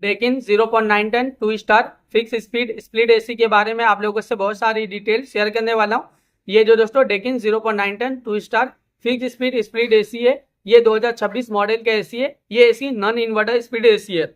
Deccan 0.9 ton 2 star fix speed split AC के बारे में आप लोगों से बहुत सारी डिटेल शेयर करने वाला हूँ। ये जो दोस्तों Daikin 0.9 ton 2 star fix speed split AC है, ये 2026 मॉडल का एसी है। ये AC non inverter speed AC है।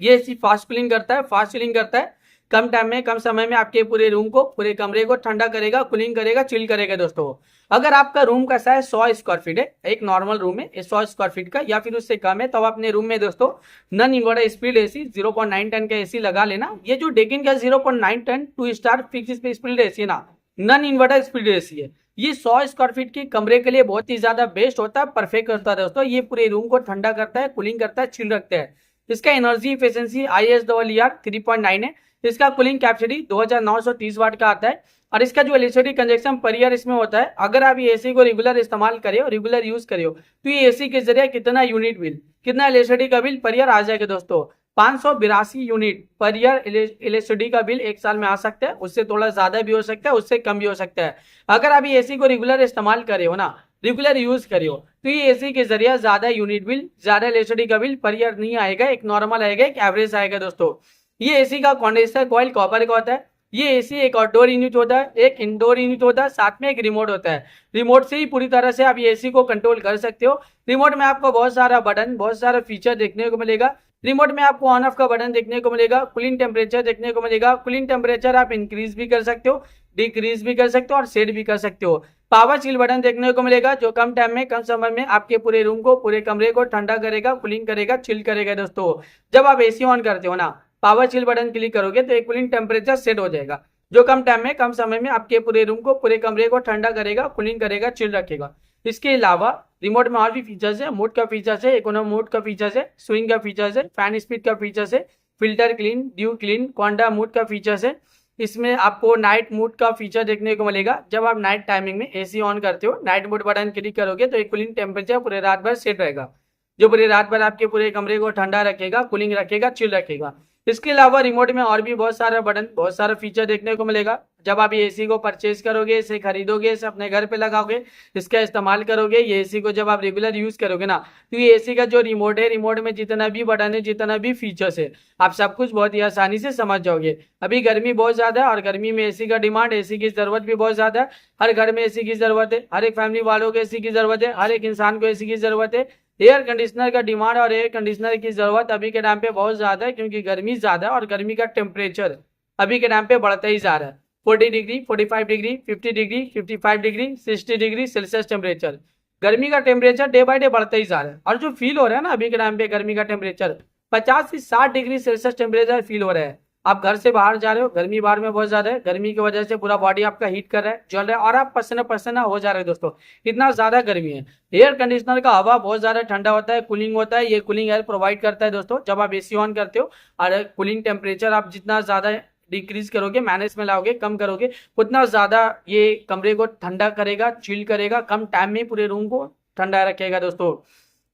ये एसी फास्ट कूलिंग करता है, फास्ट चिलिंग करता है। कम टाइम में, कम समय में आपके पूरे रूम को, पूरे कमरे को ठंडा करेगा, कूलिंग करेगा, चिल करेगा दोस्तों। अगर आपका रूम का साइज 100 स्क्वायर फीट है, एक नॉर्मल रूम है 100 स्क्वायर फीट का या फिर उससे कम है, तो अपने रूम में दोस्तों non inverter speed AC 0.9 ton का एसी लगा लेना। ये जो डेकिन का 0.9 ton 2 star fix speed AC है ना, नॉन इन्वर्टर स्पीड एसी है। ये 100 स्क्वायर फीट के कमरे के लिए बहुत ही ज्यादा बेस्ट होता है, परफेक्ट होता है दोस्तों। ये पूरे रूम को ठंडा करता है, कूलिंग करता है, चिल रखता है। इसका एनर्जी इफिशिएंसी ISER 3.9 है। इसका कूलिंग कैपेसिटी 2930 वाट का आता है। और इसका जो इलेक्ट्रिसिटी कंजप्शन पर ईयर इसमें होता है, अगर आप ये एसी को रेगुलर इस्तेमाल करे हो, रेगुलर यूज करे हो, तो ये एसी के जरिए कितना यूनिट बिल, कितना इलेक्ट्रिसिटी का बिल पर ईयर आ जाएगा दोस्तों। 582 यूनिट पर ईयर इलेक्ट्रिसिटी का बिल एक साल में आ सकता है। उससे थोड़ा ज्यादा भी हो सकता है, उससे कम भी हो सकता है। अगर आप ये एसी को रेगुलर इस्तेमाल करे हो ना, रेगुलर यूज करे हो, तो ये एसी के जरिए ज्यादा यूनिट बिल, ज्यादा इलेक्ट्रिसिटी का बिल पर ईयर नहीं आएगा। एक नॉर्मल आएगा, एक एवरेज आएगा दोस्तों। ये एसी का कंडेंसर कॉइल कॉपर का होता है। ये एसी एक आउटडोर यूनिट होता है, एक इंडोर यूनिट होता है, साथ में एक रिमोट होता है। रिमोट से ही पूरी तरह से आप ये एसी को कंट्रोल कर सकते हो। रिमोट में आपको बहुत सारा बटन, बहुत सारा फीचर देखने को मिलेगा। रिमोट में आपको ऑन ऑफ का बटन देखने को मिलेगा, कूलिंग टेम्परेचर देखने को मिलेगा। कूलिंग टेम्परेचर आप इंक्रीज भी कर सकते हो, डिक्रीज भी कर सकते हो और सेट भी कर सकते हो। पावर चिल बटन देखने को मिलेगा, जो कम टाइम में, कम समय में आपके पूरे रूम को, पूरे कमरे को ठंडा करेगा, कूलिंग करेगा, चिल करेगा दोस्तों। जब आप एसी ऑन करते हो ना, पावर चिल बटन क्लिक करोगे तो एक कूलिंग टेम्परेचर सेट हो जाएगा, जो कम टाइम में, कम समय में आपके पूरे रूम को, पूरे कमरे को ठंडा करेगा, कूलिंग करेगा, चिल रखेगा। इसके अलावा रिमोट में और भी फीचर्स है। मोड का फीचर्स है, इकोनॉमी मोड का फीचर्स है, स्विंग का फीचर्स है, फैन स्पीड का फीचर्स है, filter clean, due clean, quanta mode का फीचर्स है। इसमें आपको नाइट मोड का फीचर देखने को मिलेगा। जब आप नाइट टाइमिंग में एसी ऑन करते हो, नाइट मोड बटन क्लिक करोगे तो एक कूलिंग टेम्परेचर पूरे रात भर सेट रहेगा, जो पूरी रात भर आपके पूरे कमरे को ठंडा रखेगा, कूलिंग रखेगा, चिल रखेगा। इसके अलावा रिमोट में और भी बहुत सारा बटन, बहुत सारा फीचर देखने को मिलेगा। जब आप ये एसी को परचेज करोगे, इसे खरीदोगे, इसे अपने घर पे लगाओगे, इसका इस्तेमाल करोगे, ये एसी को जब आप रेगुलर यूज करोगे ना, तो ये एसी का जो रिमोट है, रिमोट में जितना भी बटन है, जितना भी फीचर्स है, आप सब कुछ बहुत ही आसानी से समझ जाओगे। अभी गर्मी बहुत ज्यादा है और गर्मी में एसी का डिमांड, एसी की जरूरत भी बहुत ज्यादा है। हर घर में एसी की जरूरत है, हर एक फैमिली वालों को एसी की जरूरत है, हर एक इंसान को एसी की जरूरत है। एयर कंडीशनर का डिमांड और एयर कंडीशनर की जरूरत अभी के टाइम पे बहुत ज्यादा है, क्योंकि गर्मी ज्यादा है और गर्मी का टेम्परेचर अभी के टाइम पे बढ़ता ही जा रहा है। 40 degree, 45 degree, 50 degree, 55 degree, 60 degree Celsius temperature, गर्मी का टेम्परेचर डे बाय डे बढ़ता ही जा रहा है। और जो फील हो रहा है ना अभी के टाइम पे, गर्मी का टेम्परेचर 50 से 60 डिग्री सेल्सियस टेम्परेचर फील हो रहा है। आप घर से बाहर जा रहे हो, गर्मी बाहर में बहुत ज्यादा है, गर्मी की वजह से पूरा बॉडी आपका हीट कर रहा है, जल रहा है और आप पसीना पसीना हो जा रहे हैं दोस्तों। इतना ज्यादा गर्मी है। एयर कंडीशनर का हवा बहुत ज्यादा ठंडा होता है, कूलिंग होता है। ये कूलिंग एयर प्रोवाइड करता है दोस्तों। जब आप एसी ऑन करते हो और कूलिंग टेम्परेचर आप जितना ज्यादा डिक्रीज करोगे, मैनेज में लाओगे, कम करोगे, उतना ज्यादा ये कमरे को ठंडा करेगा, चिल करेगा, कम टाइम में पूरे रूम को ठंडा रखेगा दोस्तों।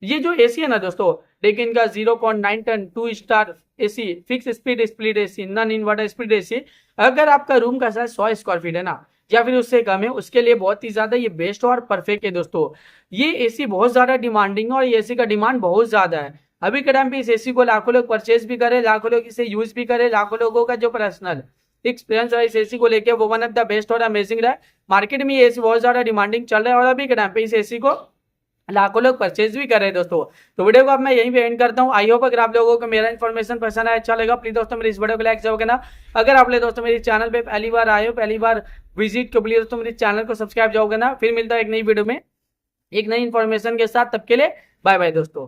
ये जो एसी है ना दोस्तों, लेकिन का 0.9 ton 2 star AC fix speed split AC, non inverter split AC, अगर आपका रूम का साइज 100 स्क्वायर फीट है ना, या फिर उससे कम है, उसके लिए बहुत ही ज्यादा ये बेस्ट और परफेक्ट है दोस्तों। ये एसी बहुत ज्यादा डिमांडिंग है और एसी का डिमांड बहुत ज्यादा है। अभी के टाइम पे इस एसी को लाखों लोग परचेज भी करे, लाखों लोग इसे यूज भी करे, लाखों लोगों का जो पर्सनल एक्सपीरियंस है इस एसी को लेके, वो वन ऑफ द बेस्ट और अमेजिंग रहा है। मार्केट में ये एसी बहुत ज्यादा डिमांडिंग चल रहा है और अभी के टाइम पे इस एसी को लाखों लोग परचेज भी कर रहे हैं दोस्तों। तो वीडियो को अब मैं यहीं पे एंड करता हूं। आई होप अगर आप लोगों को मेरा इन्फॉर्मेशन पसंद आया, अच्छा लगा, प्लीज दोस्तों मेरे इस वीडियो को लाइक जरूर करना। अगर आप लोग दोस्तों मेरे चैनल पे पहली बार आए हो, पहली बार विजिट कर, प्लीज दोस्तों मेरे चैनल को सब्सक्राइब जरूर करना। फिर मिलता है एक नई वीडियो में एक नई इन्फॉर्मेशन के साथ। तब के लिए बाय बाय दोस्तों।